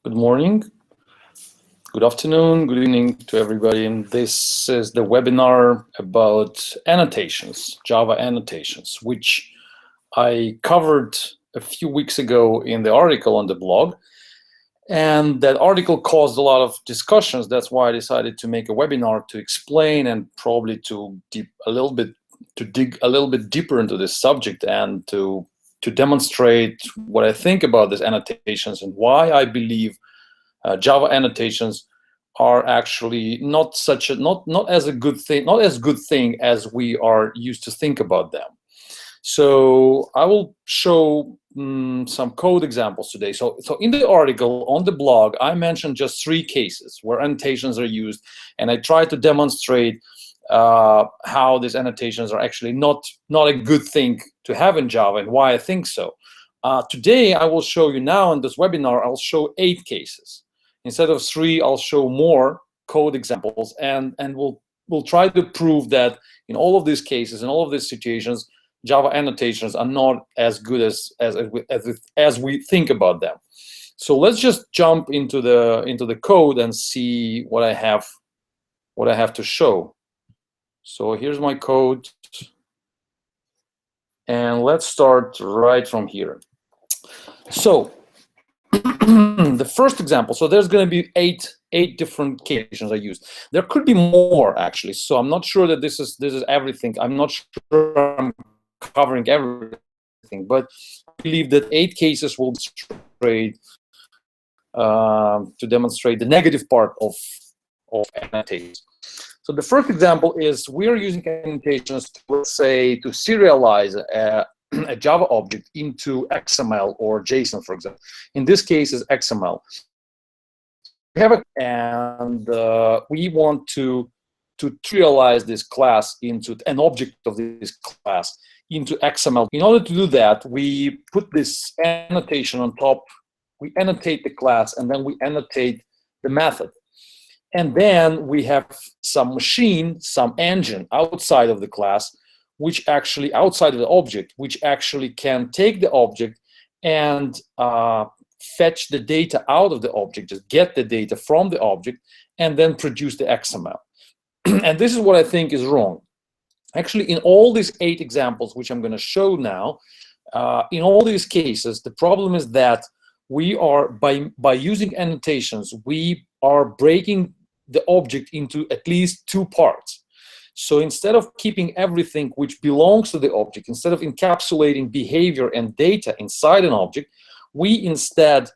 Good morning, good afternoon, good evening to everybody. And this is the webinar about annotations, Java annotations, which I covered a few weeks ago in the article on the blog. And that article caused a lot of discussions. That's why I decided to make a webinar to explain and probably to dig a little bit deeper into this subject and to demonstrate what I think about these annotations and why I believe Java annotations are actually not as good thing as we are used to think about them. So I will show some code examples today. So in the article on the blog, I mentioned just 3 cases where annotations are used, and I try to demonstrate how these annotations are actually not a good thing to have in Java and why I think so. Today, I will show you now in this webinar, I'll show 8 cases. Instead of 3, I'll show more code examples, and we'll try to prove that in all of these cases, in all of these situations, Java annotations are not as good as we think about them. So let's just jump into the code and see what I have to show. So here's my code, and let's start right from here. So the first example, so there's going to be eight different occasions I used. There could be more actually, so I'm not sure that this is everything. I'm not sure I'm covering everything, but I believe that 8 cases will demonstrate to demonstrate the negative part of annotations. So the first example is we're using annotations to, let's say, to serialize a Java object into XML or JSON, for example. In this case, is XML. We have and we want to serialize this class into an object of this class into XML. In order to do that, we put this annotation on top. We annotate the class, and then we annotate the method. And then we have some machine, some engine outside of the class, which actually outside of the object, which actually can take the object and fetch the data out of the object, just get the data from the object, and then produce the XML. And this is what I think is wrong. Actually, in all these 8 examples, which I'm going to show now, in all these cases, the problem is that we are, by using annotations, we are breaking the object into at least 2 parts. So instead of keeping everything which belongs to the object, instead of encapsulating behavior and data inside an object, we instead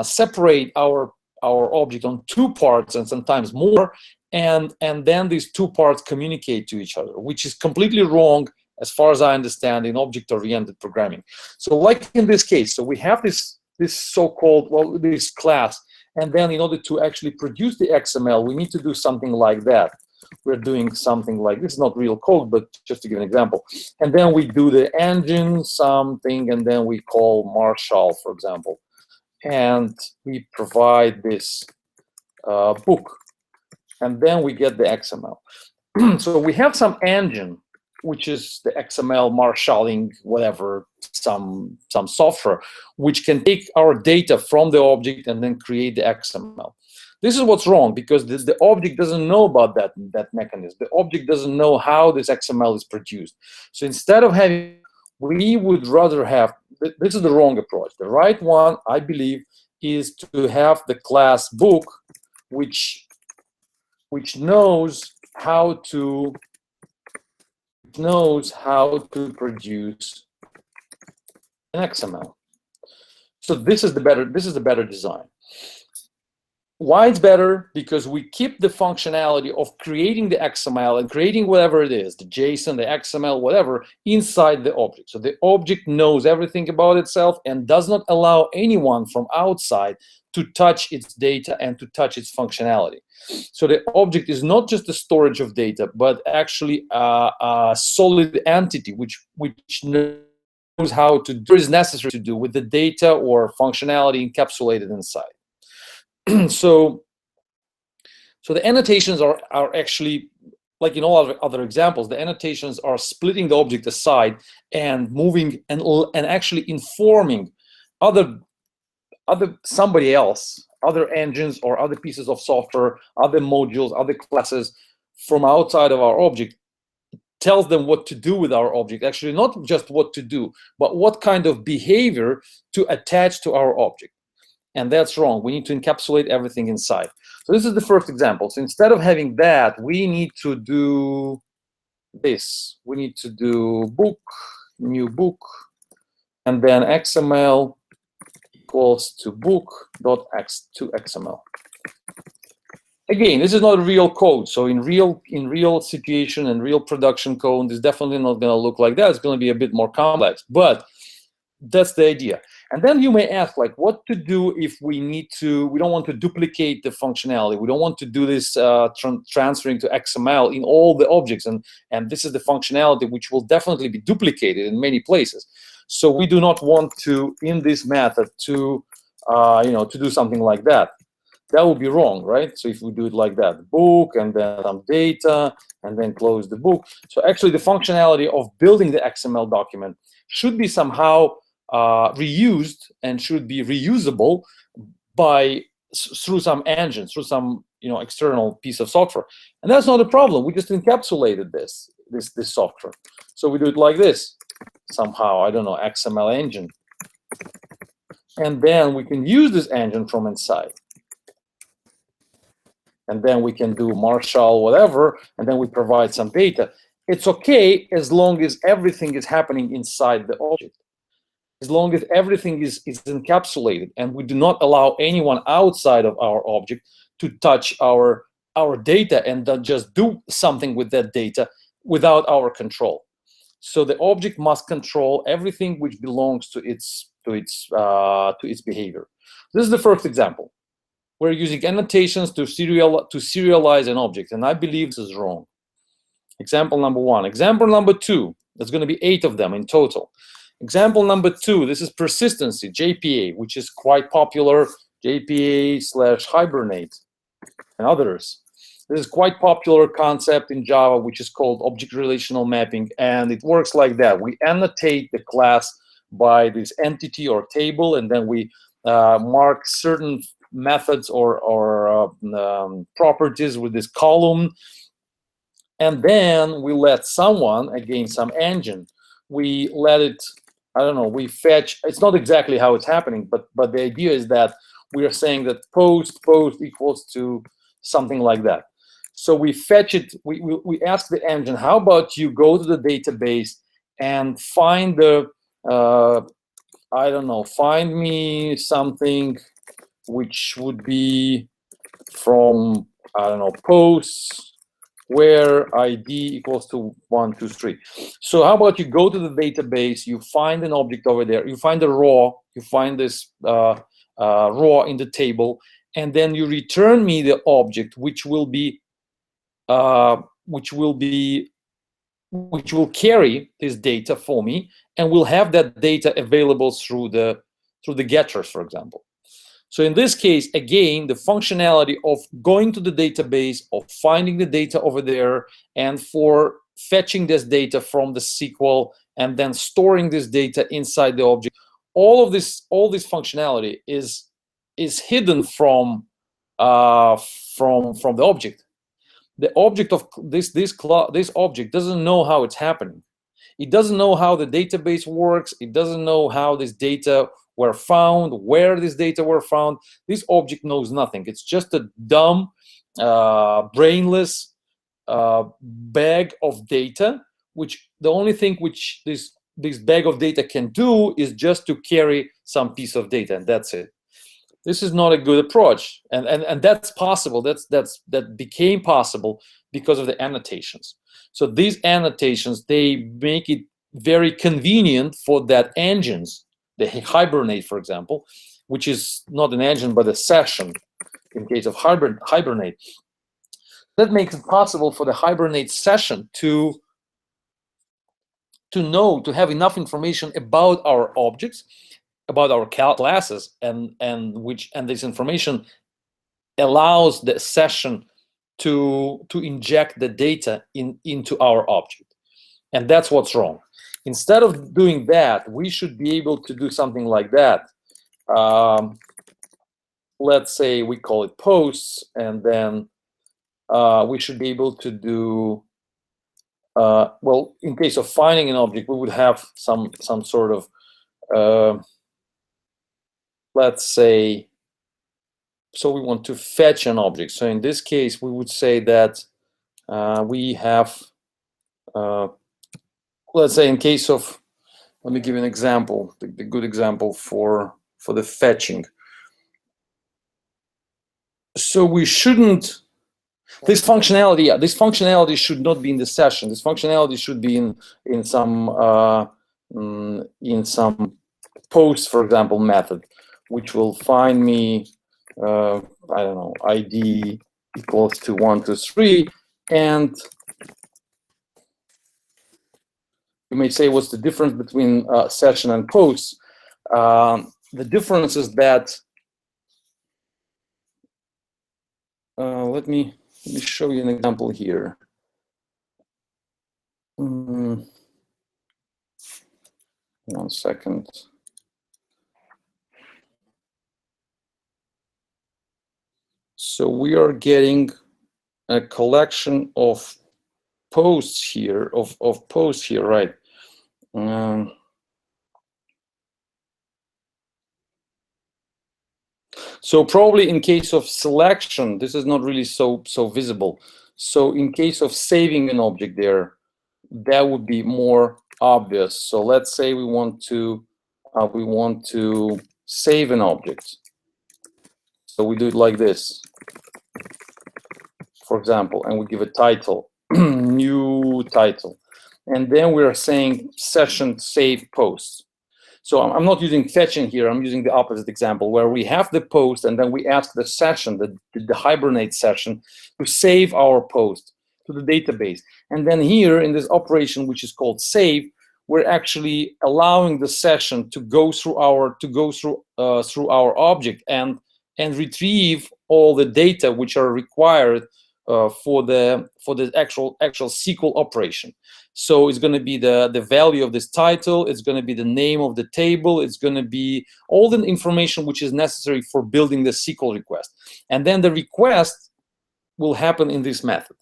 separate our object on 2 parts and sometimes more, and then these 2 parts communicate to each other, which is completely wrong as far as I understand in object-oriented programming. So like in this case, so we have this so-called, well, this class, and then in order to actually produce the XML, we need to do something like that. We're doing something like, this is not real code, but just to give an example. And then we do the engine something, and then we call Marshall, for example. And we provide this book. And then we get the XML. So we have some engine, which is the XML marshalling, whatever, some software, which can take our data from the object and then create the XML. This is what's wrong, because the object doesn't know about that mechanism. The object doesn't know how this XML is produced. So instead of having, we would rather have, this is the wrong approach. The right one, I believe, is to have the class book, which knows how to produce an XML. So this is the better design. Why it's better? Because we keep the functionality of creating the XML and creating whatever it is, the JSON, the XML, whatever, inside the object. So the object knows everything about itself and does not allow anyone from outside to touch its data and to touch its functionality. So the object is not just the storage of data, but actually a solid entity which knows how to do what is necessary to do with the data or functionality encapsulated inside. So the annotations are actually, like in all other examples, the annotations are splitting the object aside and moving and actually informing other somebody else, other engines or other pieces of software, other modules, other classes from outside of our object, tells them what to do with our object. Actually, not just what to do, but what kind of behavior to attach to our object. And that's wrong. We need to encapsulate everything inside. So this is the first example. So instead of having that, we need to do this. We need to do book, new book, and then XML equals to book.x2xml. Again, this is not real code. So in real situation and real production code, it's definitely not going to look like that. It's going to be a bit more complex, but that's the idea. And then you may ask, like, what to do if we don't want to duplicate the functionality. We don't want to do this transferring to XML in all the objects. And this is the functionality which will definitely be duplicated in many places. So we do not want to, in this method, to do something like that. That would be wrong, right? So if we do it like that, book, and then some data, and then close the book. So actually the functionality of building the XML document should be somehow reused and should be reusable through some engine, through some external piece of software. And that's not a problem. We just encapsulated this software. So we do it like this somehow, I don't know, XML engine. And then we can use this engine from inside. And then we can do Marshall, whatever, and then we provide some data. It's okay as long as everything is happening inside the object. As long as everything is encapsulated and we do not allow anyone outside of our object to touch our data and then just do something with that data without our control. So the object must control everything which belongs to its behavior. This is the first example. We're using annotations to serialize an object, and I believe this is wrong. Example number 1. Example number 2, there's going to be 8 of them in total. Example number 2, this is persistency, JPA, which is quite popular, JPA/Hibernate and others. This is quite popular concept in Java, which is called object relational mapping, and it works like that. We annotate the class by this entity or table, and then we mark certain methods or properties with this column, and then we let someone, again, some engine, we let it, I don't know, we fetch. It's not exactly how it's happening, but the idea is that we are saying that post equals to something like that. So we fetch it, we ask the engine, how about you go to the database and find the I don't know, find me something which would be from, I don't know, posts where ID equals to 1, 2, 3. So how about you go to the database, you find an object over there, you find a raw, you find this raw in the table, and then you return me the object which will carry this data for me, and will have that data available through the getters, for example. So in this case, again, the functionality of going to the database, of finding the data over there, and for fetching this data from the SQL, and then storing this data inside the object, all this functionality is hidden from the object. The object of this object doesn't know how it's happening. It doesn't know how the database works. It doesn't know how this data were found, where this data were found. This object knows nothing. It's just a dumb, brainless bag of data, which the only thing which this bag of data can do is just to carry some piece of data, and that's it. This is not a good approach, and that's possible. That became possible because of the annotations. So these annotations, they make it very convenient for that engines, the Hibernate, for example, which is not an engine but a session in case of Hibernate. That makes it possible for the Hibernate session to have enough information about our objects, about our classes, and this information allows the session to inject the data into our object. And that's what's wrong. Instead of doing that, we should be able to do something like that. let's say we call it posts, and then we should be able to do, well, in case of finding an object, we would have some sort of, let's say, so we want to fetch an object. So in this case, we would say that we have, let's say in case of, let me give you an example, the good example for the fetching. So we shouldn't, this functionality should not be in the session. This functionality should be in some post, for example, method, which will find me, I don't know, ID equals to 1, 2, 3, and you may say, what's the difference between session and posts? The difference is that, let me show you an example here. One second. So we are getting a collection of posts here, of posts here, right? So probably in case of selection, this is not really so visible. So in case of saving an object there, that would be more obvious. So let's say we want to save an object. So we do it like this, for example, and we give a title, new title, and then we are saying session save posts. So I'm not using fetching here, I'm using the opposite example, where we have the post and then we ask the session, the Hibernate session, to save our post to the database. And then here in this operation, which is called save, we're actually allowing the session to go through our object and retrieve all the data which are required for the actual SQL operation. So it's going to be the value of this title, it's going to be the name of the table, it's going to be all the information which is necessary for building the SQL request. And then the request will happen in this method.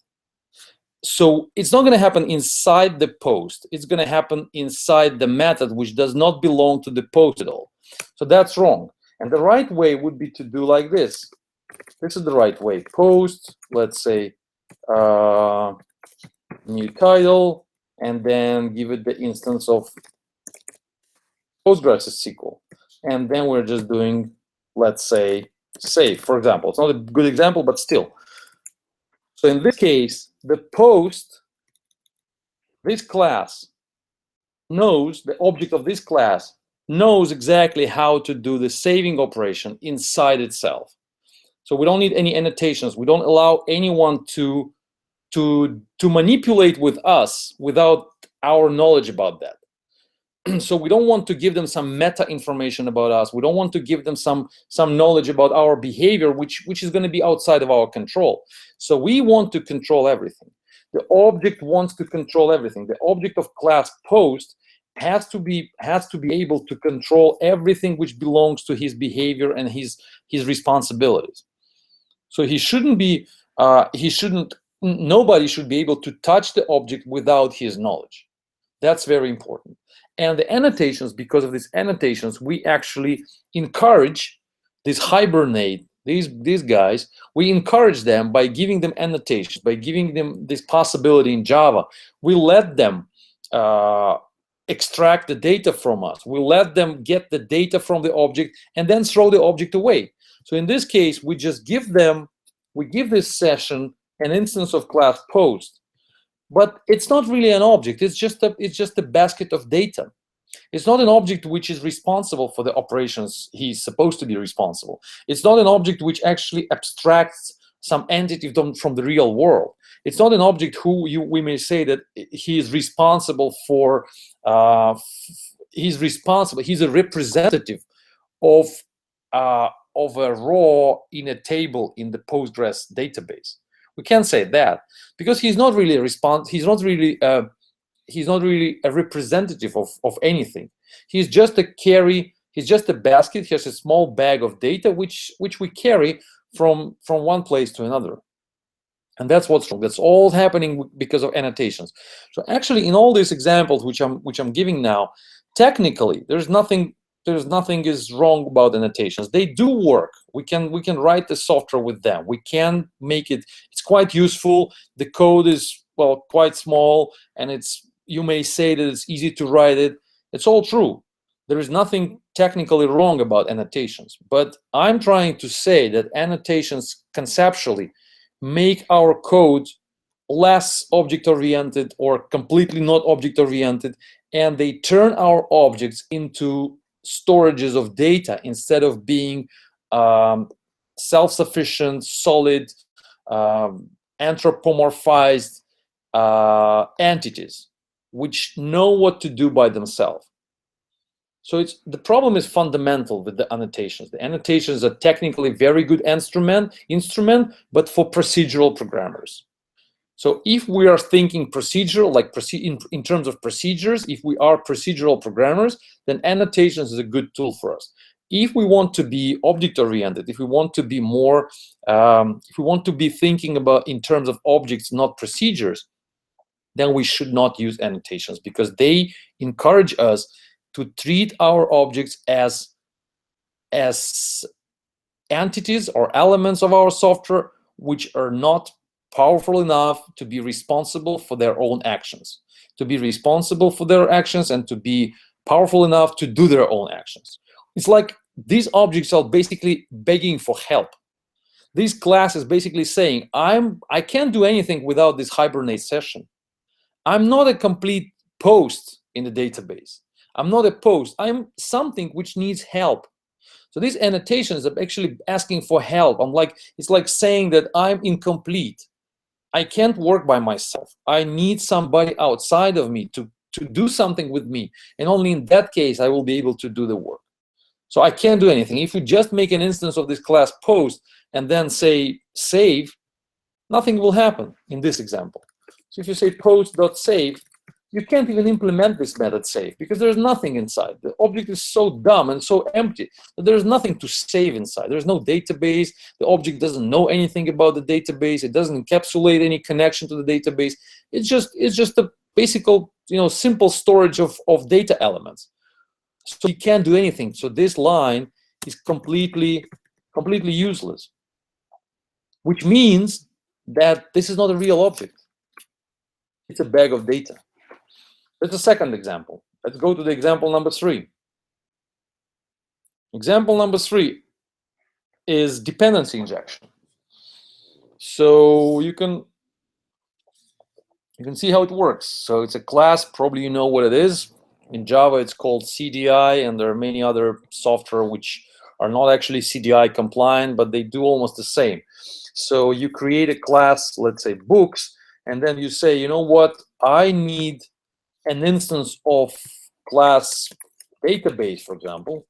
So it's not going to happen inside the post, it's going to happen inside the method, which does not belong to the post at all. So that's wrong. And the right way would be to do like this. This is the right way. Post, let's say, new title, and then give it the instance of PostgreSQL. And then we're just doing, let's say, save, for example. It's not a good example, but still. So in this case, the post, this class knows, the object of this class knows exactly how to do the saving operation inside itself. So we don't need any annotations. We don't allow anyone to manipulate with us without our knowledge about that. So we don't want to give them some meta information about us. We don't want to give them some knowledge about our behavior, which is going to be outside of our control. So we want to control everything. The object wants to control everything. The object of class post has to be able to control everything which belongs to his behavior and his responsibilities. So he shouldn't be, nobody should be able to touch the object without his knowledge. That's very important. And the annotations, because of these annotations, we actually encourage this Hibernate, these guys, we encourage them by giving them annotations, by giving them this possibility in Java. We let them extract the data from us. We let them get the data from the object and then throw the object away. So in this case, we just give them, we give this session an instance of class post, but it's not really an object. It's just a basket of data. It's not an object which is responsible for the operations he's supposed to be responsible. It's not an object which actually abstracts some entity from the real world. It's not an object we may say that he is responsible for. He's a representative of a raw in a table in the Postgres database. We can't say that because he's not really a representative of anything. He's just a carry He's just a basket. He has a small bag of data which we carry from one place to another. And that's what's wrong. That's all happening because of annotations. So actually, in all these examples which I'm giving now, technically there's nothing is wrong about annotations. They do work. We can write the software with them. We can make it. It's quite useful. The code is, well, quite small, and you may say that it's easy to write it. It's all true. There is nothing technically wrong about annotations. But I'm trying to say that annotations conceptually make our code less object-oriented or completely not object-oriented, and they turn our objects into storages of data instead of being self-sufficient, solid, anthropomorphized entities which know what to do by themselves. So the problem is fundamental with the annotations. The annotations are technically very good instrument, but for procedural programmers. So if we are thinking procedural, like in terms of procedures, if we are procedural programmers, then annotations is a good tool for us. If we want to be object-oriented, if we want to be more, if we want to be thinking about in terms of objects, not procedures, then we should not use annotations, because they encourage us to treat our objects as entities or elements of our software which are not powerful enough to be responsible for their own actions, and to be powerful enough to do their own actions. It's like these objects are basically begging for help. This class is basically saying, I can't do anything without this hibernate session. I'm not a complete post in the database. I'm not a post. I'm something which needs help. So these annotations are actually asking for help. It's like saying that I'm incomplete. I can't work by myself. I need somebody outside of me to do something with me. And only in that case, I will be able to do the work. So I can't do anything. If you just make an instance of this class post and then say save, nothing will happen in this example. So if you say post.save, you can't even implement this method save, because there's nothing inside. The object is so dumb and so empty that there's nothing to save inside. There's no database. The object doesn't know anything about the database. It doesn't encapsulate any connection to the database. It's just a basic, simple storage of data elements. So you can't do anything. So this line is completely useless, which means that this is not a real object. It's a bag of data. That's the second example. Let's go to the example number 3. Example number 3 is dependency injection. So you can see how it works. So it's a class, probably you know what it is. In Java, it's called CDI, and there are many other software which are not actually CDI compliant, but they do almost the same. So you create a class, let's say books, and then you say, you know what, I need an instance of class database, for example,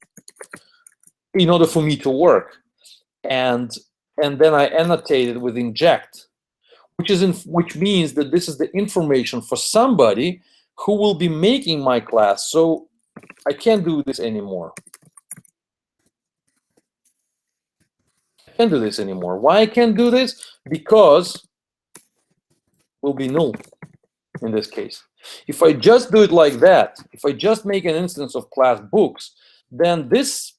in order for me to work, and then I annotate it with inject, which means that this is the information for somebody who will be making my class. So I can't do this anymore. Why I can't do this? Because it will be null in this case. If I just do it like that, if I just make an instance of class books, then this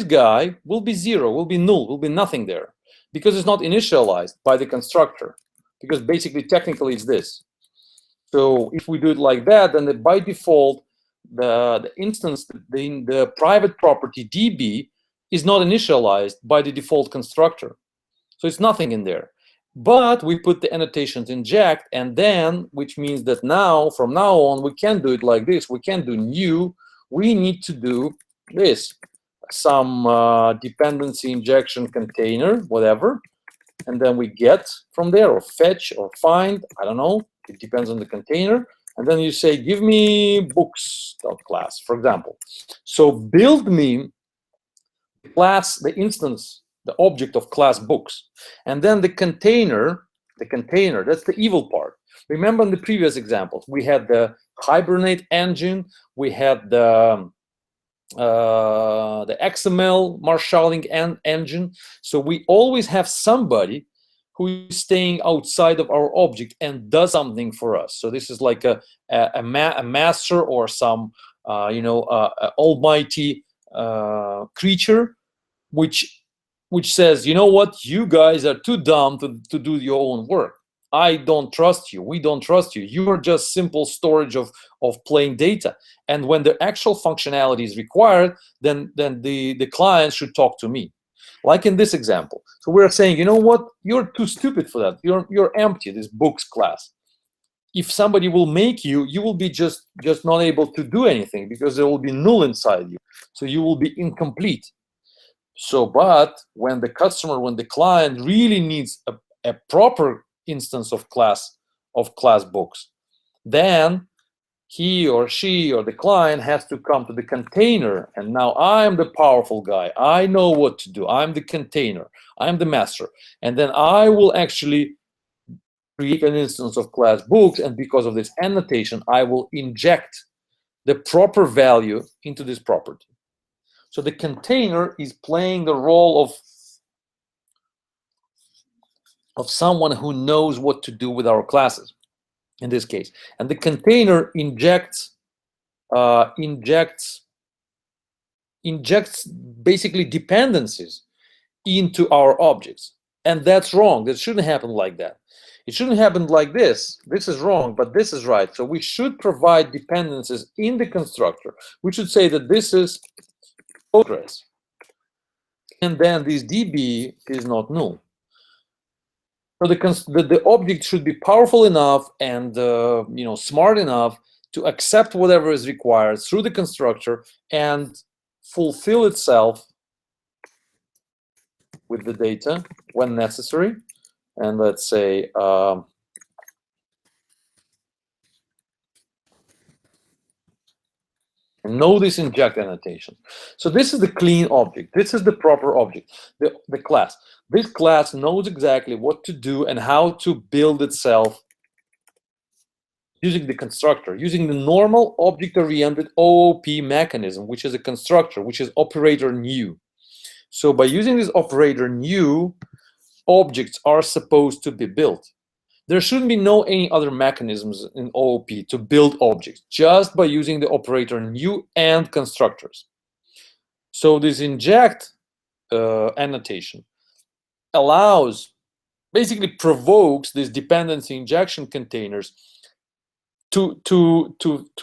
guy will be 0, will be null, will be nothing there, because it's not initialized by the constructor, because basically technically it's this. So if we do it like that, then by default the instance, the private property DB is not initialized by the default constructor, so it's nothing in there. But we put the annotations inject, and then, which means that now, from now on, we can do it like this. We can do new. We need to do this, some dependency injection container, whatever, and then we get from there, or fetch, or find, I don't know, it depends on the container. And then you say, give me books.class, for example. So build me the class, the instance, the object of class books, and then the container, that's the evil part. Remember in the previous examples, we had the hibernate engine, we had the the XML marshalling engine. So we always have somebody who is staying outside of our object and does something for us. So this is like a master or some almighty creature which says, you know what, you guys are too dumb to do your own work. I don't trust you. We don't trust you. You are just simple storage of plain data. And when the actual functionality is required, then the client should talk to me. Like in this example. So we're saying, you know what, you're too stupid for that. You're empty, this books class. If somebody will make you, you will be just not able to do anything because there will be null inside you. So you will be incomplete. So, but when the customer, when the client really needs a proper instance of class books, then he or she or the client has to come to the container, and now I'm the powerful guy. I know what to do. I'm the container. I'm the master. And then I will actually create an instance of class books, and because of this annotation, I will inject the proper value into this property. So the container is playing the role of someone who knows what to do with our classes, in this case. And the container injects basically dependencies into our objects. And that's wrong. That shouldn't happen like that. It shouldn't happen like this. This is wrong, but this is right. So we should provide dependencies in the constructor. We should say that this is Postgres, and then this DB is not null. So the object should be powerful enough and smart enough to accept whatever is required through the constructor and fulfill itself with the data when necessary. And let's say notice inject annotation. So this is the clean object. This is the proper object, the class. This class knows exactly what to do and how to build itself using the constructor, using the normal object-oriented OOP mechanism, which is a constructor, which is operator new. So by using this operator new, objects are supposed to be built. There shouldn't be any other mechanisms in OOP to build objects, just by using the operator new and constructors. So this inject annotation basically provokes these dependency injection containers to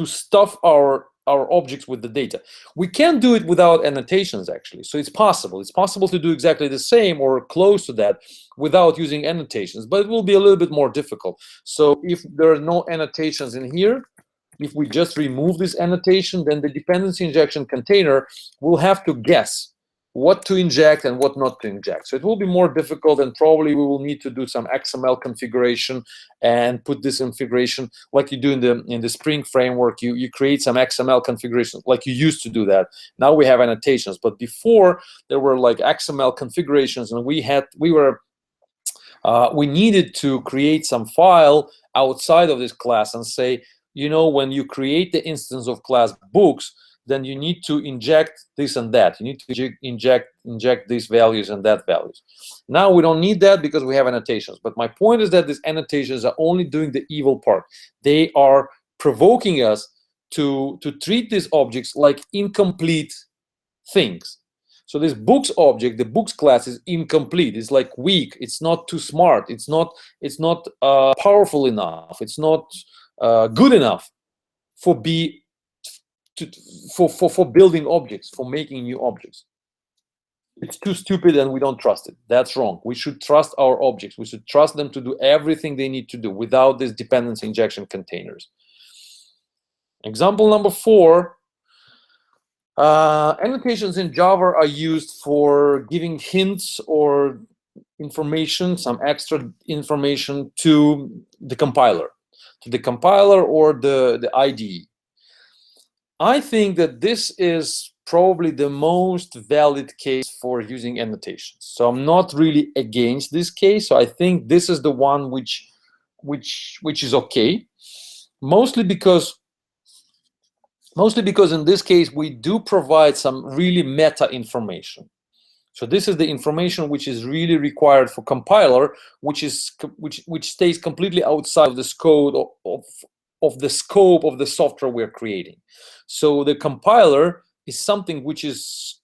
stuff our objects with the data. We can't do it without annotations, actually. So it's possible. It's possible to do exactly the same or close to that without using annotations, but it will be a little bit more difficult. So if there are no annotations in here, if we just remove this annotation, then the dependency injection container will have to guess what to inject and what not to inject. So it will be more difficult, and probably we will need to do some XML configuration and put this configuration like you do in the Spring framework. You create some XML configuration like you used to do that. Now we have annotations, but before there were like XML configurations, and we needed to create some file outside of this class and say, when you create the instance of class books, then you need to inject this and that. You need to inject these values and that values. Now we don't need that because we have annotations. But my point is that these annotations are only doing the evil part. They are provoking us to treat these objects like incomplete things. So this books object, the books class, is incomplete. It's like weak. It's not too smart. It's not powerful enough. It's not good enough for building objects, for making new objects. It's too stupid and we don't trust it. That's wrong. We should trust our objects. We should trust them to do everything they need to do without these dependency injection containers. Example number 4. Annotations in Java are used for giving hints or information, some extra information to the compiler or the IDE. I think that this is probably the most valid case for using annotations. So I'm not really against this case. So I think this is the one which is okay, mostly because Mostly because in this case, we do provide some really meta information. So this is the information which is really required for compiler, which stays completely outside of the scope of the scope of the software we're creating. So the compiler is something which is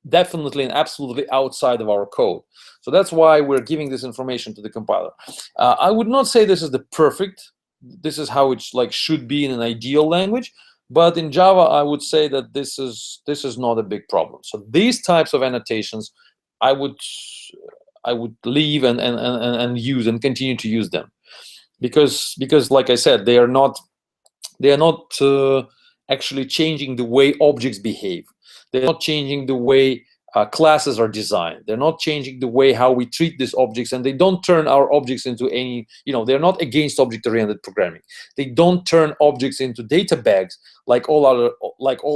definitely and absolutely outside of our code. So that's why we're giving this information to the compiler. I would not say this is the perfect. This is how it should be in an ideal language. But in Java, I would say that this is not a big problem. So these types of annotations, I would leave and use and continue to use them, because like I said, they are not actually changing the way objects behave. They're not changing the way classes are designed. They're not changing the way how we treat these objects, and they don't turn our objects into any, they're not against object-oriented programming. They don't turn objects into data bags like all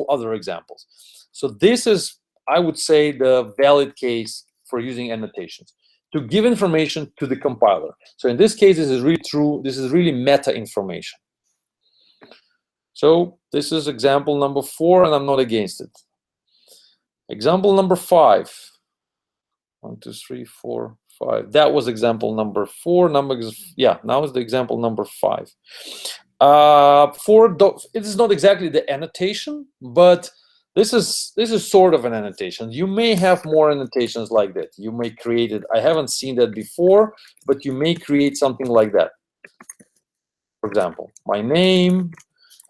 other examples. So this is, I would say, the valid case for using annotations, to give information to the compiler. So in this case, this is really true. This is really meta information. So this is example number 4, and I'm not against it. Example number 5. 1, 2, 3, 4, 5. That was example number 4. Now is the example number 5. It is not exactly the annotation, but this is sort of an annotation. You may have more annotations like that. You may create it. I haven't seen that before, but you may create something like that. For example, my name.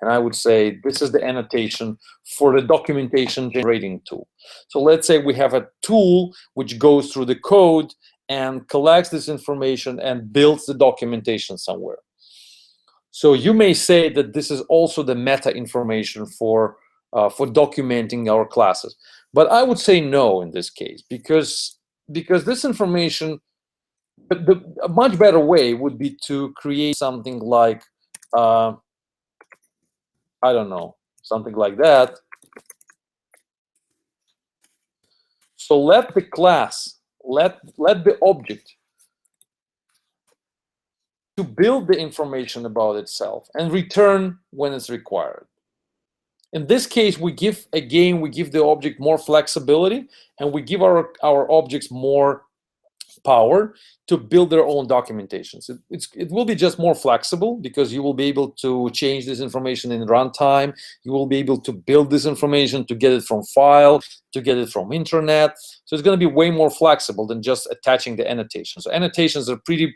And I would say this is the annotation for the documentation generating tool. So let's say we have a tool which goes through the code and collects this information and builds the documentation somewhere. So you may say that this is also the meta information for documenting our classes. But I would say no in this case, because this information, a much better way would be to create something like I don't know, something like that. So let the class, let the object to build the information about itself and return when it's required. In this case, we give the object more flexibility, and we give our objects more power to build their own documentations. It will be just more flexible, because you will be able to change this information in runtime. You will be able to build this information, to get it from file, to get it from internet. So it's going to be way more flexible than just attaching the annotations. So annotations are pretty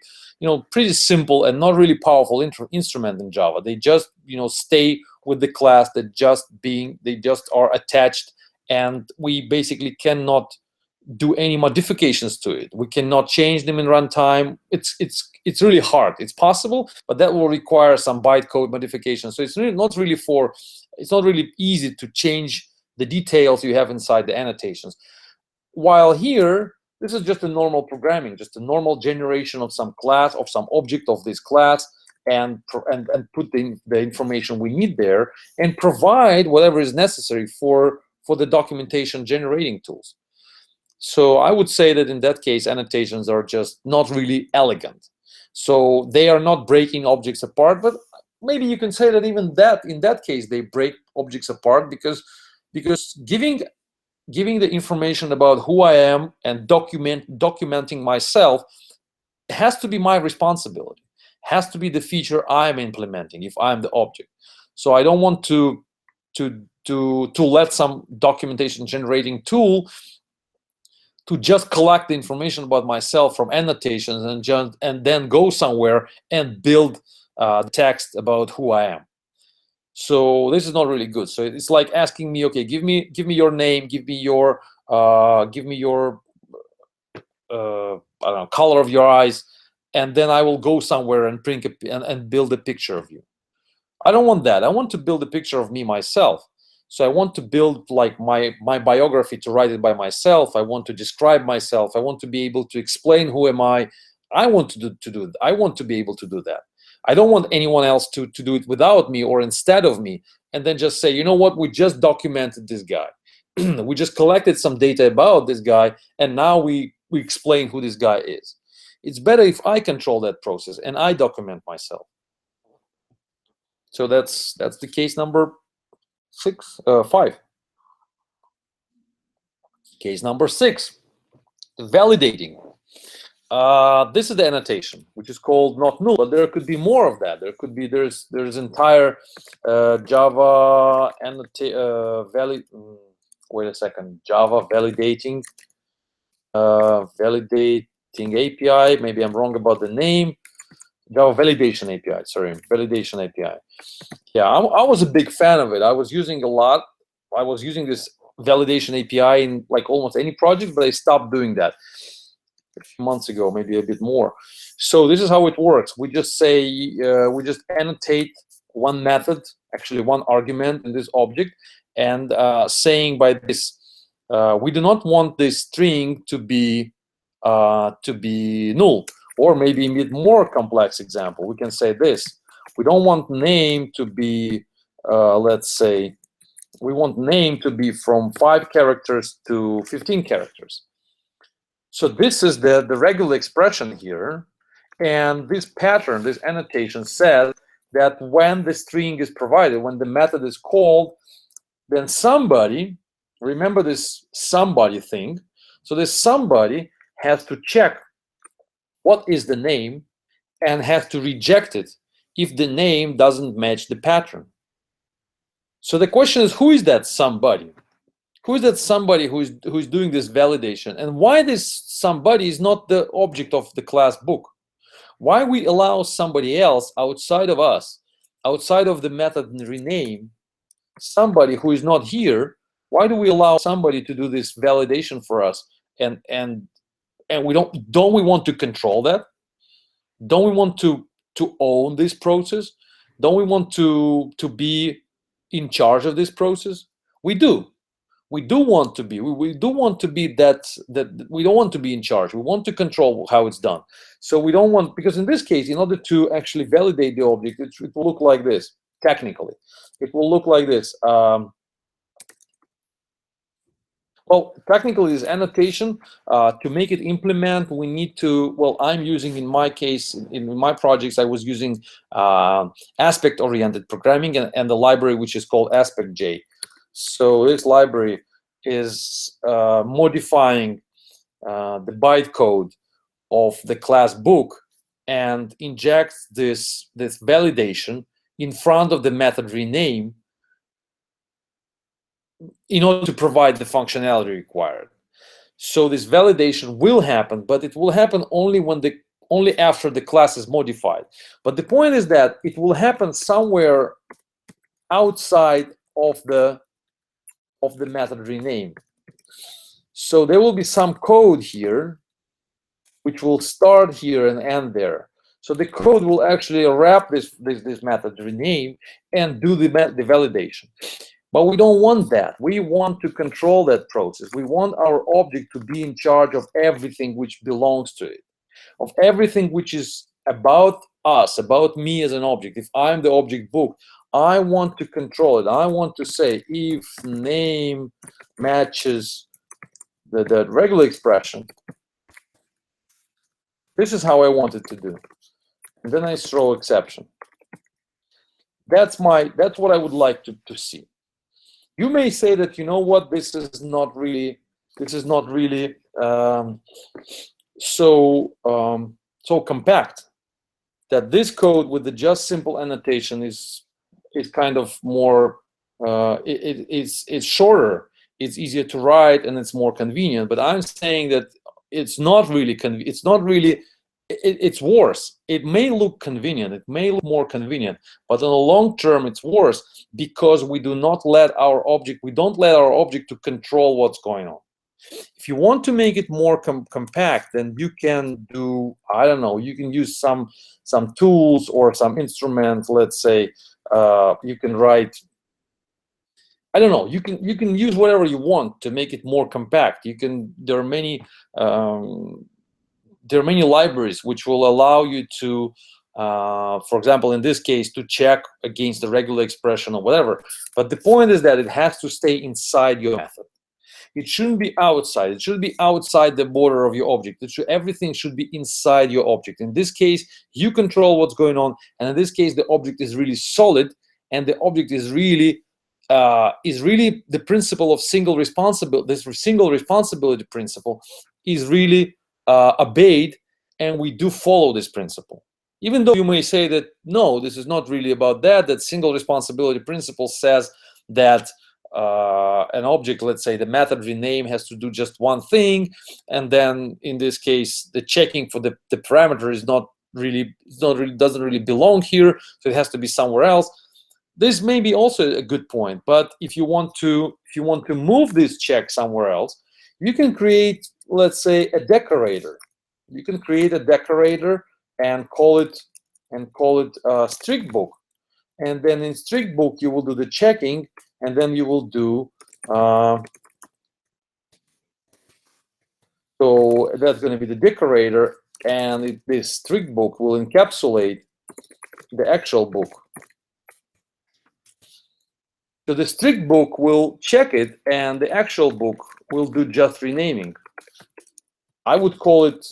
simple and not really powerful instrument in Java. They just stay with the class. They just are attached, and we basically cannot do any modifications to it. We cannot change them in runtime. It's really hard. It's possible, but that will require some bytecode modification. So it's not really easy to change the details you have inside the annotations. While here, this is just a normal programming, just a normal generation of some class, of some object of this class, and put the information we need there, and provide whatever is necessary for the documentation generating tools. So I would say that in that case, annotations are just not really elegant. So they are not breaking objects apart, but maybe you can say that even in that case, they break objects apart, because giving the information about who I am and documenting myself has to be my responsibility, has to be the feature I'm implementing if I'm the object. So I don't want to let some documentation generating tool to just collect the information about myself from annotations and then go somewhere and build text about who I am. So this is not really good. So it's like asking me, okay, give me your name, give me your I don't know, color of your eyes, and then I will go somewhere and and build a picture of you. I don't want that. I want to build a picture of me myself. So I want to build like my biography, to write it by myself. I want to describe myself. I want to be able to explain who am I. I want I want to be able to do that. I don't want anyone else to do it without me or instead of me, and then just say, you know what, we just documented this guy. We just collected some data about this guy, and now we explain who this guy is. It's better if I control that process and I document myself. So that's the case number 5. Case number 6, validating. This is the annotation, which is called not null, but there could be more of that. There's entire Java wait a second, Java validating API. Maybe I'm wrong about the name. Java validation API. Sorry, validation API. Yeah, I was a big fan of it. I was using a lot. I was using this validation API in like almost any project, but I stopped doing that a few months ago, maybe a bit more. So this is how it works. We just say, we just annotate one method, actually one argument in this object, and saying by this, we do not want this string to be null. Or maybe a bit more complex example, we can say this: we don't want name to be, let's say, we want name to be from 5 characters to 15 characters. So this is the regular expression here, and this pattern, this annotation says that when the string is provided, when the method is called, then somebody, remember this somebody thing, so this somebody has to check what is the name and has to reject it if the name doesn't match the pattern. So the question is, who is that somebody? Who is that somebody who's doing this validation? And why this somebody is not the object of the class book? Why we allow somebody else outside of us, outside of the method rename, somebody who is not here? Why do we allow somebody to do this validation for us? And we don't we want to control that? Don't we want to own this process? Don't we want to be in charge of this process? We do. We do want to be. We do want to be that we don't want to be in charge. We want to control how it's done. So we don't want, because in this case, in order to actually validate the object, it will look like this. Technically, it will look like this. Well, technically, this annotation, to make it implement, we need to, well, I'm using, in my case, in my projects, I was using aspect-oriented programming and the library which is called AspectJ. So this library is modifying the bytecode of the class book and injects this validation in front of the method rename in order to provide the functionality required. So this validation will happen, but it will happen only after the class is modified. But the point is that it will happen somewhere outside of the method rename. So there will be some code here which will start here and end there. So the code will actually wrap this method rename and do the validation. But we don't want that. We want to control that process. We want our object to be in charge of everything which belongs to it, of everything which is about us, about me as an object. If I'm the object book, I want to control it. I want to say if name matches the regular expression, this is how I want it to do. And then I throw exception. That's what I would like to see. You may say that, you know what, this is not really so compact, that this code with the just simple annotation is kind of more it's shorter, it's easier to write, and it's more convenient. But I'm saying that it's not really it's worse. It may look convenient, it may look more convenient, but in the long term it's worse, because we don't let our object to control what's going on. If you want to make it more compact, then you can do, I don't know, you can use some tools or some instruments. Let's say you can write, I don't know, you can use whatever you want to make it more compact. There are many libraries which will allow you to, for example, in this case, to check against the regular expression or whatever. But the point is that it has to stay inside your method. It shouldn't be outside. It should be outside the border of your object. Everything should be inside your object. In this case, you control what's going on. And in this case, the object is really solid, and the object is really is really the principle of single responsibility. This single responsibility principle is really obeyed, and we do follow this principle. Even though you may say that, no, this is not really about that, that single responsibility principle says that an object, let's say the method rename, has to do just one thing, and then in this case, the checking for the parameter is doesn't really belong here, so it has to be somewhere else. This may be also a good point, but if you want to move this check somewhere else, you can create, let's say, a decorator. You can create a decorator and call it strict book, and then in strict book you will do the checking, and then you will do so that's going to be the decorator, and this strict book will encapsulate the actual book. So the strict book will check it, and the actual book will do just renaming. I would call it,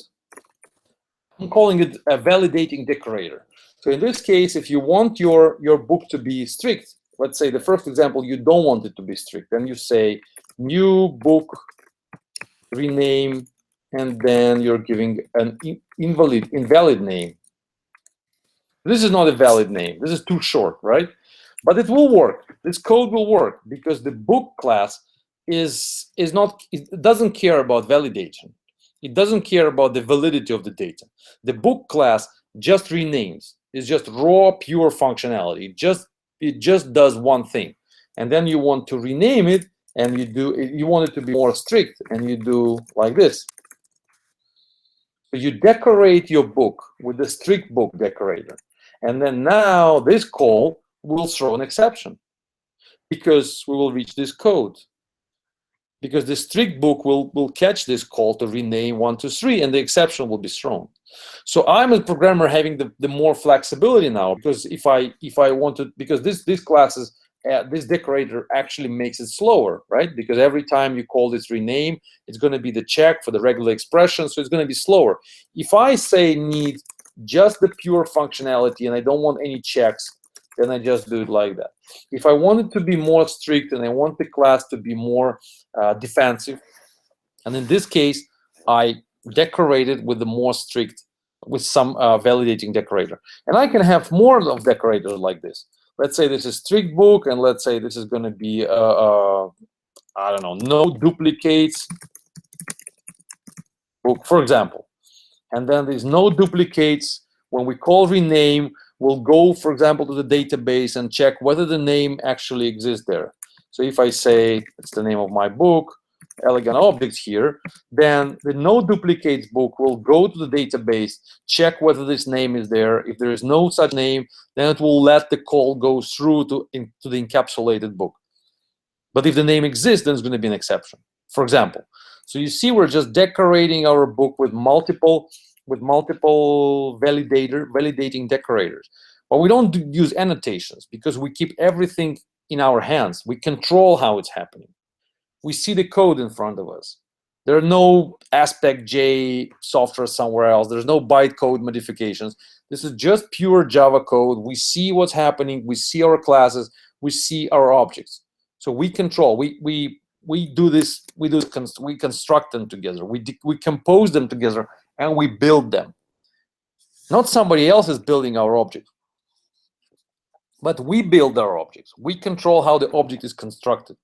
I'm calling it a validating decorator. So in this case, if you want your book to be strict, let's say the first example, you don't want it to be strict, then you say new book rename, and then you're giving an invalid name. This is not a valid name. This is too short, right? But it will work. This code will work because the book class is not, it doesn't care about validation. It doesn't care about the validity of the data. The book class just renames. It's just raw, pure functionality. It just does one thing. And then you want to rename it, and you want it to be more strict, and you do like this. So you decorate your book with the strict book decorator. And then now this call will throw an exception because we will reach this code. Because the strict book will catch this call to rename 1, 2, 3, and the exception will be thrown. So I'm a programmer having the more flexibility now, because if I want to, because this classes, this decorator actually makes it slower, right? Because every time you call this rename, it's going to be the check for the regular expression, so it's going to be slower. If I say need just the pure functionality and I don't want any checks, then I just do it like that. If I want it to be more strict and I want the class to be more defensive, and in this case, I decorate it with the more strict, with some validating decorator. And I can have more of decorators like this. Let's say this is strict book, and let's say this is going to be, I don't know, no duplicates book, for example. And then there's no duplicates. When we call rename, we'll go, for example, to the database and check whether the name actually exists there. So if I say it's the name of my book, elegant objects here, then the no duplicates book will go to the database, check whether this name is there. If there is no such name, then it will let the call go through to the encapsulated book. But if the name exists, then it's going to be an exception, for example. So you see, we're just decorating our book with multiple validating decorators. But we don't use annotations because we keep everything in our hands. We control how it's happening. We see the code in front of us. There are no aspect J software somewhere else. There's no bytecode modifications. This is just pure Java code. We see what's happening. We see our classes. We see our objects. So we control. We do this. We construct them together. We compose them together, and we build them. Not somebody else is building our object, but we build our objects. We control how the object is constructed.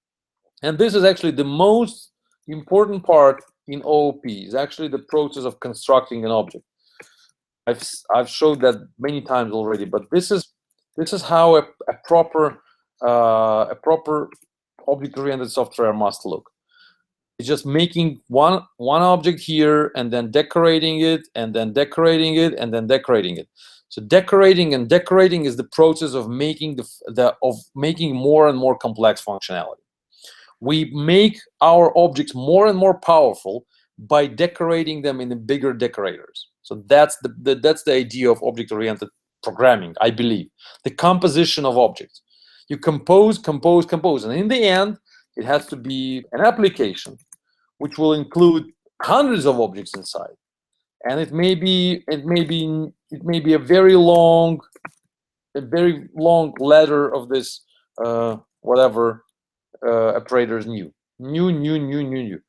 And this is actually the most important part in OOP, is actually the process of constructing an object. I've showed that many times already, but this is how a proper object-oriented software must look. It's just making one object here, and then decorating it, and then decorating it, and then decorating it. So decorating and decorating is the process of making making more and more complex functionality. We make our objects more and more powerful by decorating them in the bigger decorators. So that's the idea of object-oriented programming, I believe. The composition of objects. You compose, compose, compose, and in the end, it has to be an application which will include hundreds of objects inside. And it may be a very long ladder of this whatever operators new. New.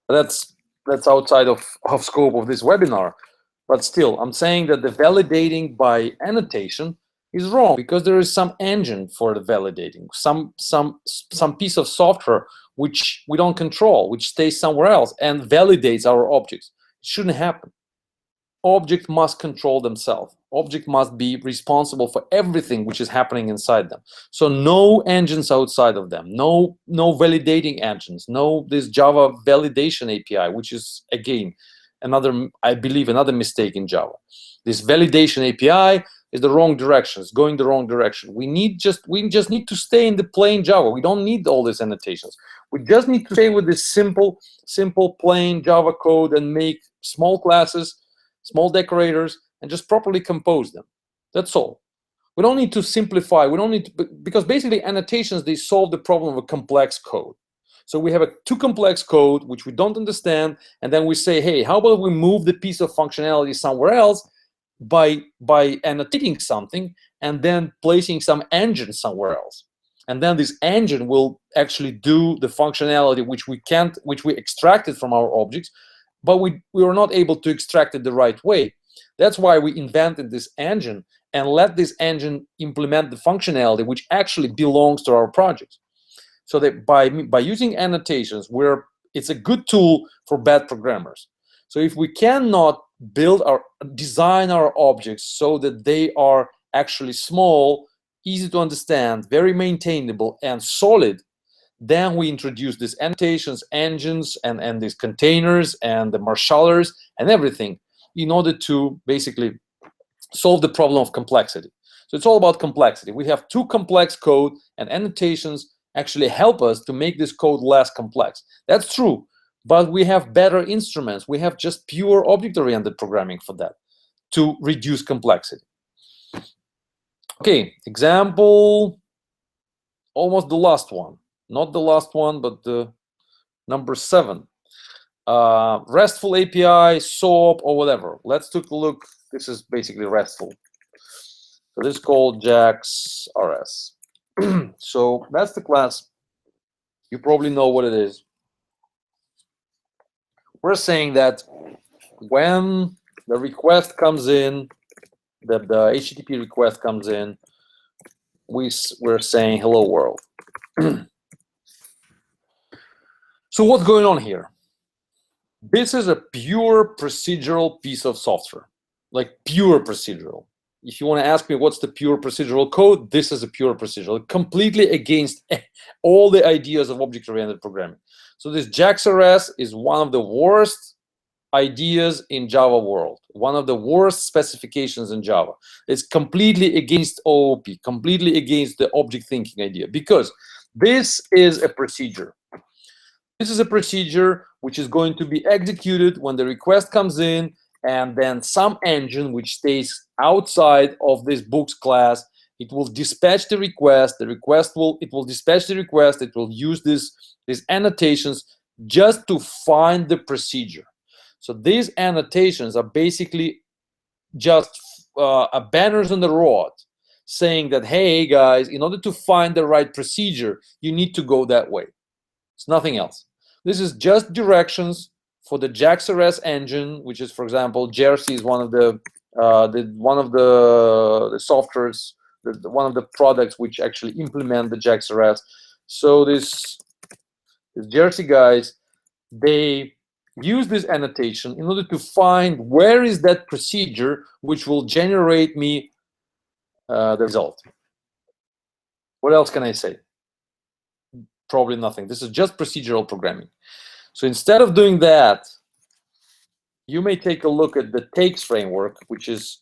That's outside of scope of this webinar. But still, I'm saying that the validating by annotation is wrong because there is some engine for the validating, some piece of software which we don't control, which stays somewhere else and validates our objects. It shouldn't happen. Object must control themselves. Object must be responsible for everything which is happening inside them. So no engines outside of them, no validating engines, no this Java validation API, which is again another, I believe, another mistake in Java. This validation API is the wrong direction. It's going the wrong direction. We just need to stay in the plain Java. We don't need all these annotations. We just need to stay with this simple plain Java code and make small classes, small decorators, and just properly compose them. That's all. We don't need to simplify. We don't need to, because basically annotations, they solve the problem of a complex code. So we have a too complex code which we don't understand, and then we say, hey, how about we move the piece of functionality somewhere else by annotating something and then placing some engine somewhere else. And then this engine will actually do the functionality which we extracted from our objects, but we were not able to extract it the right way. That's why we invented this engine and let this engine implement the functionality which actually belongs to our projects. So that by using annotations, it's a good tool for bad programmers. So if we cannot design our objects so that they are actually small, easy to understand, very maintainable, and solid, then we introduce these annotations, engines, and these containers, and the marshallers, and everything in order to basically solve the problem of complexity. So it's all about complexity. We have too complex code, and annotations actually help us to make this code less complex. That's true, but we have better instruments. We have just pure object-oriented programming for that, to reduce complexity. Okay, example, almost the last one. Not the last one, but the number 7. RESTful API, SOAP, or whatever. Let's take a look. This is basically RESTful. So this is called JAX-RS. So that's the class. You probably know what it is. We're saying that when the request comes in, the HTTP request comes in, we're saying hello world. So what's going on here? This is a pure procedural piece of software, like pure procedural. If you want to ask me what's the pure procedural code, this is a pure procedural, completely against all the ideas of object-oriented programming. So this JAX-RS is one of the worst ideas in Java world, one of the worst specifications in Java. It's completely against OOP, completely against the object thinking idea, because this is a procedure. This is a procedure which is going to be executed when the request comes in, and then some engine which stays outside of this books class, it will dispatch the request. It will dispatch the request. It will use these annotations just to find the procedure. So these annotations are basically just banners on the road saying that, hey guys, in order to find the right procedure, you need to go that way. It's nothing else. This is just directions for the JAX-RS engine, which is, for example, Jersey is one of the softwares, one of the products which actually implement the JAX-RS. So this Jersey guys, they use this annotation in order to find where is that procedure which will generate me the result. What else can I say? Probably nothing. This is just procedural programming. So instead of doing that, you may take a look at the takes framework, which is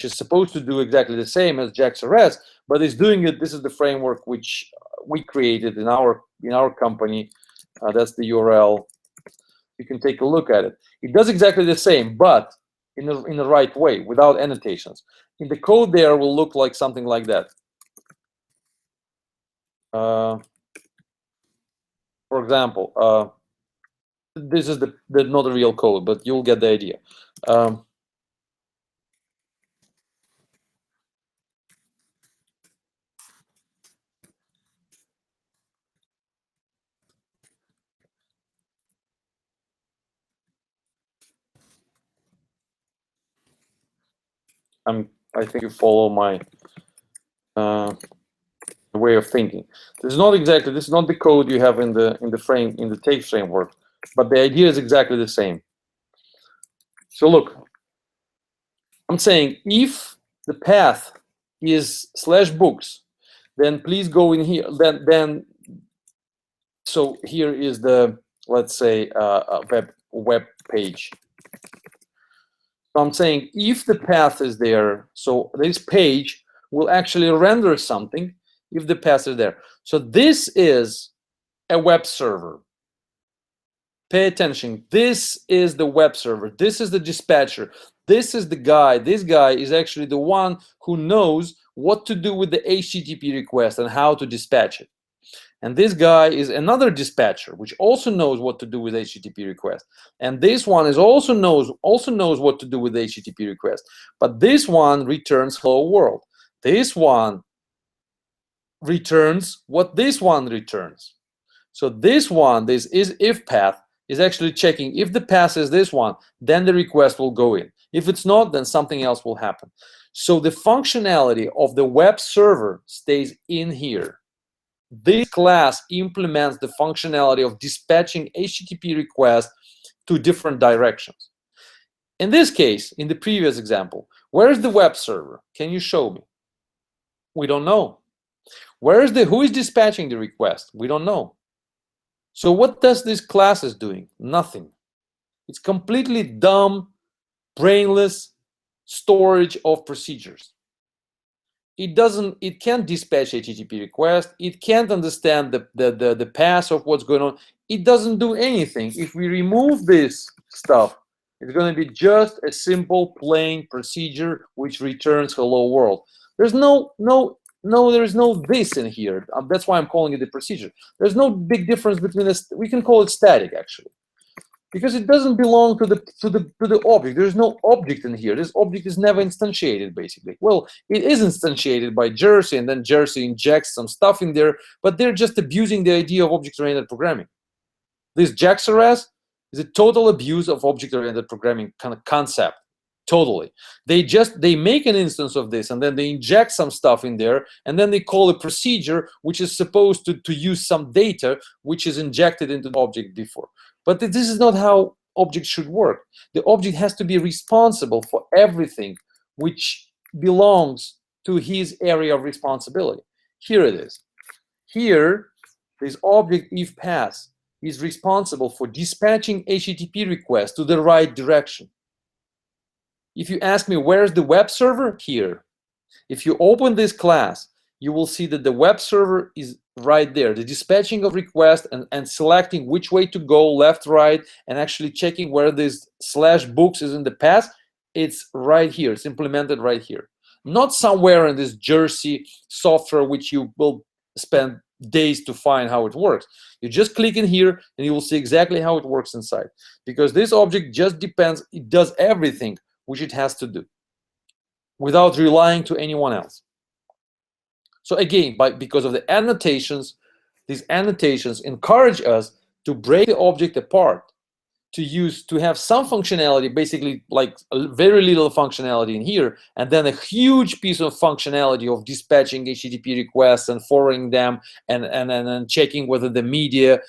supposed to do exactly the same as JAX-RS, but it's doing it. This is the framework which we created in our company. That's the URL. You can take a look at it. It does exactly the same, but in the right way, without annotations. In the code there will look like something like that. For example, this is not a real code, but you'll get the idea. I think you follow my way of thinking. This is not the code you have in the tape framework, but the idea is exactly the same. So look, I'm saying if the path is /books, then please go in here. So here is the, let's say, web page. So I'm saying if the path is there, so this page will actually render something if the path is there. So this is a web server. Pay attention. This is the web server. This is the dispatcher. This is the guy. This guy is actually the one who knows what to do with the HTTP request and how to dispatch it. And this guy is another dispatcher, which also knows what to do with HTTP request. And this one is also knows what to do with HTTP request. But this one returns hello world. This one returns what this one returns. So this one, this is if path, is actually checking if the path is this one, then the request will go in. If it's not, then something else will happen. So the functionality of the web server stays in here. This class implements the functionality of dispatching HTTP requests to different directions. In this case, in the previous example, where is the web server? Can you show me? We don't know. Who is dispatching the request? We don't know. So what does this class is doing? Nothing. It's completely dumb, brainless storage of procedures. It can't dispatch HTTP request. It can't understand the path of what's going on. It doesn't do anything. If we remove this stuff, it's going to be just a simple plain procedure which returns hello world. There's there's no this in here. That's why I'm calling it a procedure. There's no big difference between this. We can call it static actually, because it doesn't belong to the object. There's no object in here. This object is never instantiated, basically. Well, it is instantiated by Jersey, and then Jersey injects some stuff in there, but they're just abusing the idea of object-oriented programming. This JAX-RS is a total abuse of object-oriented programming kind of concept. Totally. They make an instance of this, and then they inject some stuff in there, and then they call a procedure which is supposed to use some data which is injected into the object before. But this is not how objects should work. The object has to be responsible for everything which belongs to his area of responsibility. Here it is. Here, this object if path is responsible for dispatching HTTP requests to the right direction. If you ask me where's the web server, here. If you open this class, you will see that the web server is right there. The dispatching of requests and selecting which way to go, left, right, and actually checking where this /books is in the path, it's right here. It's implemented right here. Not somewhere in this Jersey software which you will spend days to find how it works. You just click in here and you will see exactly how it works inside. Because this object just depends, it does everything which it has to do without relying to anyone else. So again, because of the annotations, these annotations encourage us to break the object apart, to have some functionality, basically like very little functionality in here, and then a huge piece of functionality of dispatching HTTP requests and forwarding them, and checking whether the media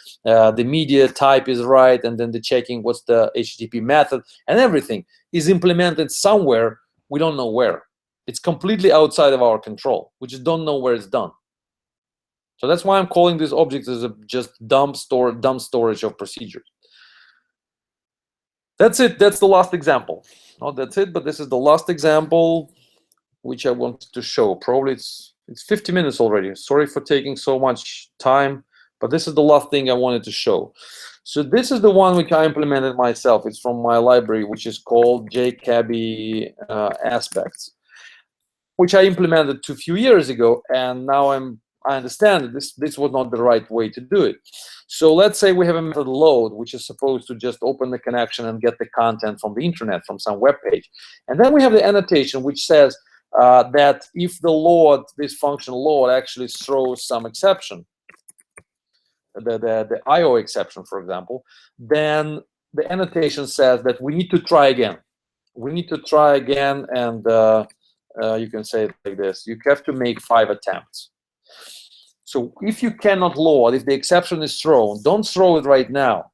type is right, and then the checking what's the HTTP method, and everything is implemented somewhere, we don't know where. It's completely outside of our control. We just don't know where it's done. So that's why I'm calling these objects as just dumb storage of procedures. That's it. That's the last example. Not that's it, but this is the last example which I wanted to show. Probably it's 50 minutes already. Sorry for taking so much time, but this is the last thing I wanted to show. So this is the one which I implemented myself. It's from my library, which is called JCabby Aspects, which I implemented a few years ago, and now I understand that this was not the right way to do it. So let's say we have a method load, which is supposed to just open the connection and get the content from the internet, from some web page. And then we have the annotation, which says that if the load, this function load, actually throws some exception, the IO exception, for example, then the annotation says that we need to try again. We need to try again, and you can say it like this: you have to make 5 attempts. So if you cannot load, if the exception is thrown, don't throw it right now.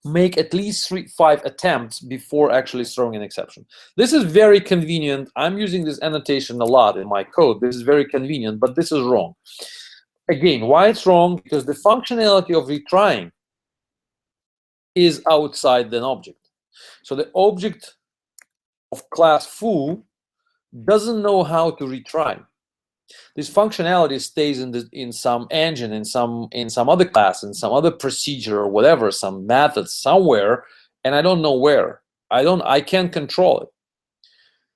Make at least 5 attempts before actually throwing an exception. This is very convenient. I'm using this annotation a lot in my code. This is very convenient, but this is wrong. Again, why it's wrong? Because the functionality of retrying is outside the object. So the object of class foo doesn't know how to retry. This functionality stays in some engine, in some other class, in some other procedure or whatever, some method somewhere, and I don't know where. I can't control it.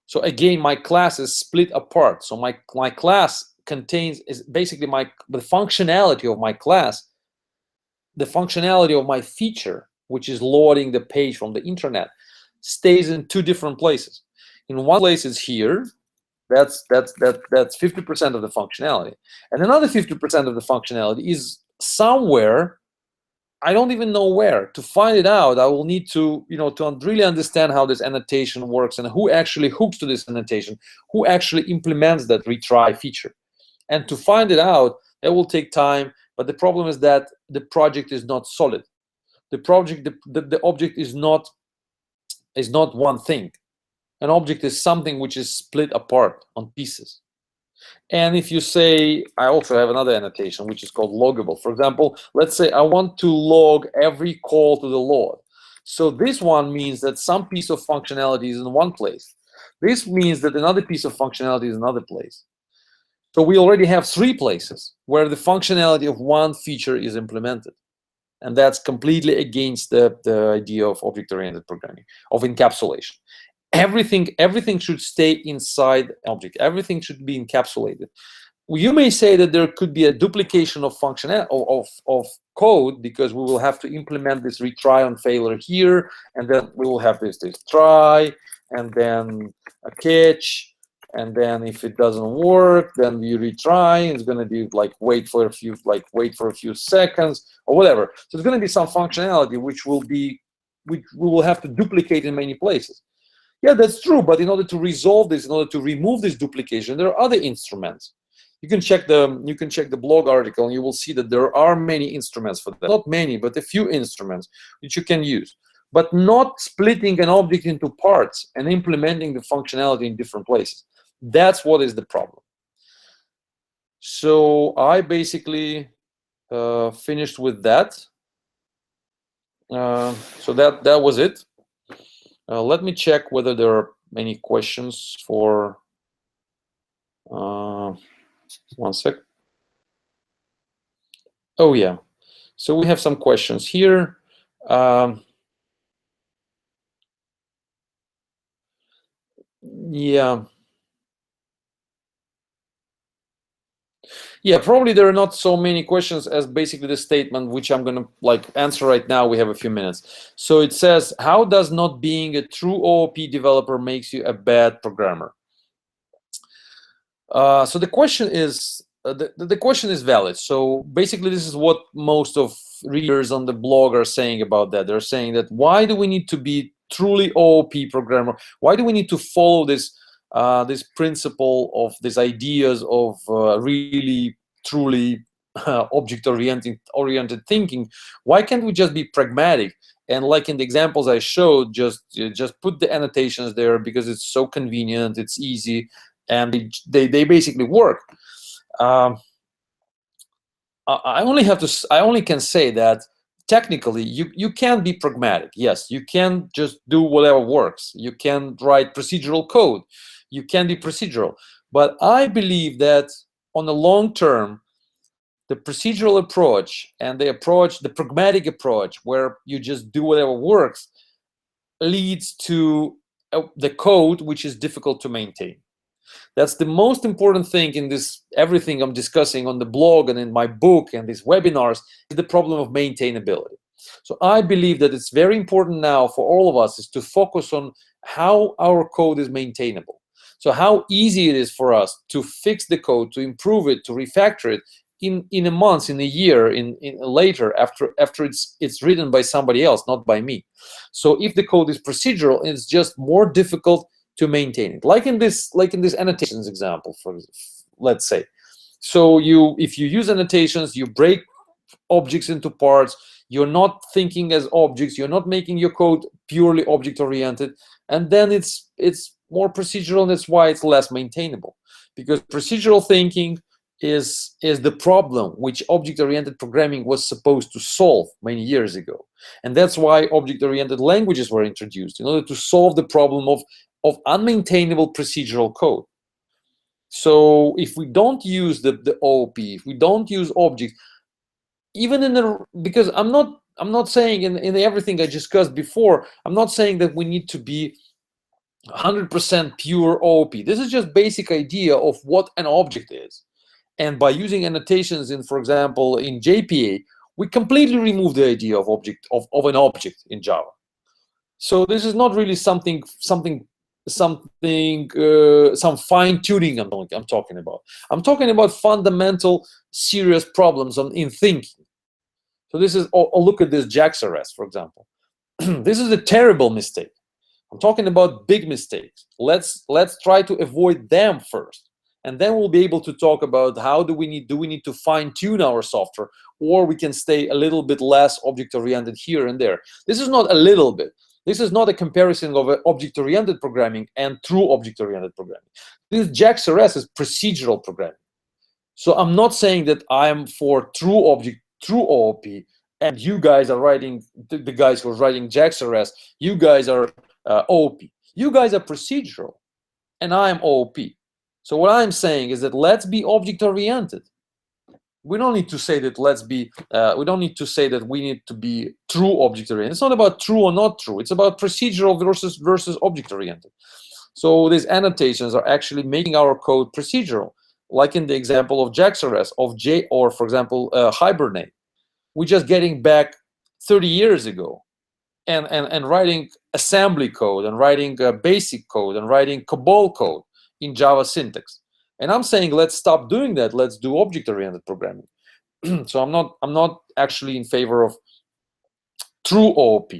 So again, my class is split apart. So my class is basically the functionality of my class, the functionality of my feature, which is loading the page from the internet, stays in 2 different places. In one place is here. That's 50% of the functionality, and another 50% of the functionality is somewhere. I don't even know where. To find it out, I will need to to really understand how this annotation works and who actually hooks to this annotation, who actually implements that retry feature. And to find it out, that will take time. But the problem is that the project is not solid. The object is not one thing. An object is something which is split apart on pieces. And if you say, I also have another annotation which is called loggable. For example, let's say I want to log every call to the load. So this one means that some piece of functionality is in one place. This means that another piece of functionality is in another place. So we already have 3 places where the functionality of one feature is implemented. And that's completely against the idea of object-oriented programming, of encapsulation. Everything should stay inside the object. Everything should be encapsulated. You may say that there could be a duplication of of code, because we will have to implement this retry on failure here, and then we will have this try, and then a catch, and then if it doesn't work, then we retry. It's going to be like wait for a few seconds or whatever. So there's going to be some functionality which we will have to duplicate in many places. Yeah, that's true. But in order to resolve this, in order to remove this duplication, there are other instruments. You can check the blog article, and you will see that there are many instruments for that. Not many, but a few instruments which you can use. But not splitting an object into parts and implementing the functionality in different places. That's what is the problem. So I basically finished with that. So that was it. Let me check whether there are any questions for 1 sec. Oh yeah, so we have some questions here. Yeah, probably there are not so many questions as basically the statement, which I'm going to answer right now. We have a few minutes. So it says, how does not being a true OOP developer makes you a bad programmer? So the question is the question is valid. So basically, this is what most of readers on the blog are saying about that. They're saying that why do we need to be truly OOP programmer? Why do we need to follow this this principle of these ideas of really truly object-oriented thinking? Why can't we just be pragmatic? And like in the examples I showed, just put the annotations there because it's so convenient, it's easy, and they basically work. I only can say that technically you can be pragmatic. Yes, you can just do whatever works. You can write procedural code. You can be procedural. But I believe that on the long term, the procedural approach and the pragmatic approach, where you just do whatever works, leads to the code which is difficult to maintain. That's the most important thing in this, everything I'm discussing on the blog and in my book and these webinars, is the problem of maintainability. So I believe that it's very important now for all of us is to focus on how our code is maintainable. So how easy it is for us to fix the code, to improve it, to refactor it in a month, in a year, in later after it's written by somebody else, not by me. So if the code is procedural, it's just more difficult to maintain it. Like in this annotations example, for let's say. So if you use annotations, you break objects into parts. You're not thinking as objects. You're not making your code purely object-oriented, and then it's more procedural, and that's why it's less maintainable. Because procedural thinking is the problem which object-oriented programming was supposed to solve many years ago, and that's why object-oriented languages were introduced in order to solve the problem of unmaintainable procedural code. So if we don't use the OOP, if we don't use objects, even in the, because I'm not saying in everything I discussed before, I'm not saying that we need to be 100% pure OOP. This is just basic idea of what an object is. And by using annotations in, for example, in JPA, we completely remove the idea of an object in Java. So this is not really some fine-tuning I'm talking about. I'm talking about fundamental, serious problems in thinking. So this is, look at this JAX-RS, for example. This is a terrible mistake. I'm talking about big mistakes. Let's try to avoid them first, and then we'll be able to talk about how do we need to fine-tune our software, or we can stay a little bit less object-oriented here and there. This is not a little bit. This is not a comparison of object-oriented programming and true object-oriented programming. This JAX-RS is procedural programming. So I'm not saying that I'm for true OOP, and you guys are writing, the guys who are writing JAX-RS, you guys are OOP. You guys are procedural, and I'm OOP. So what I'm saying is that let's be object-oriented. We don't need to say that we don't need to say that we need to be true object-oriented. It's not about true or not true. It's about procedural versus object-oriented. So these annotations are actually making our code procedural, like in the example of JAX-RS, or for example, Hibernate. We're just getting back 30 years ago and writing assembly code and writing basic code and writing COBOL code in Java syntax. And I'm saying let's stop doing that. Let's do object-oriented programming. So I'm not actually in favor of true OOP.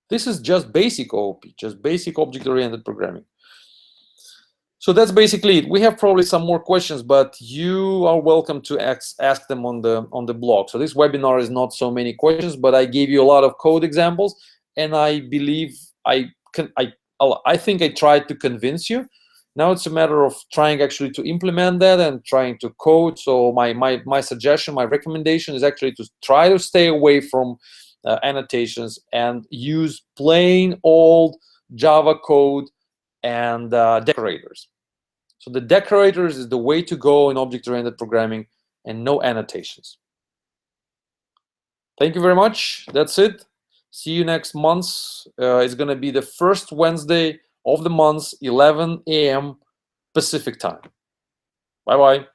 This is just basic OOP, just basic object-oriented programming. So that's basically it. We have probably some more questions, but you are welcome to ask them on the blog. So this webinar is not so many questions, but I gave you a lot of code examples, and I believe I think I tried to convince you. Now it's a matter of trying actually to implement that and trying to code. So my suggestion, my recommendation is actually to try to stay away from annotations and use plain old Java code and decorators. So the decorators is the way to go in object-oriented programming, and no annotations. Thank you very much. That's it. See you next month. It's going to be the first Wednesday of the month, 11 a.m. Pacific time. Bye-bye.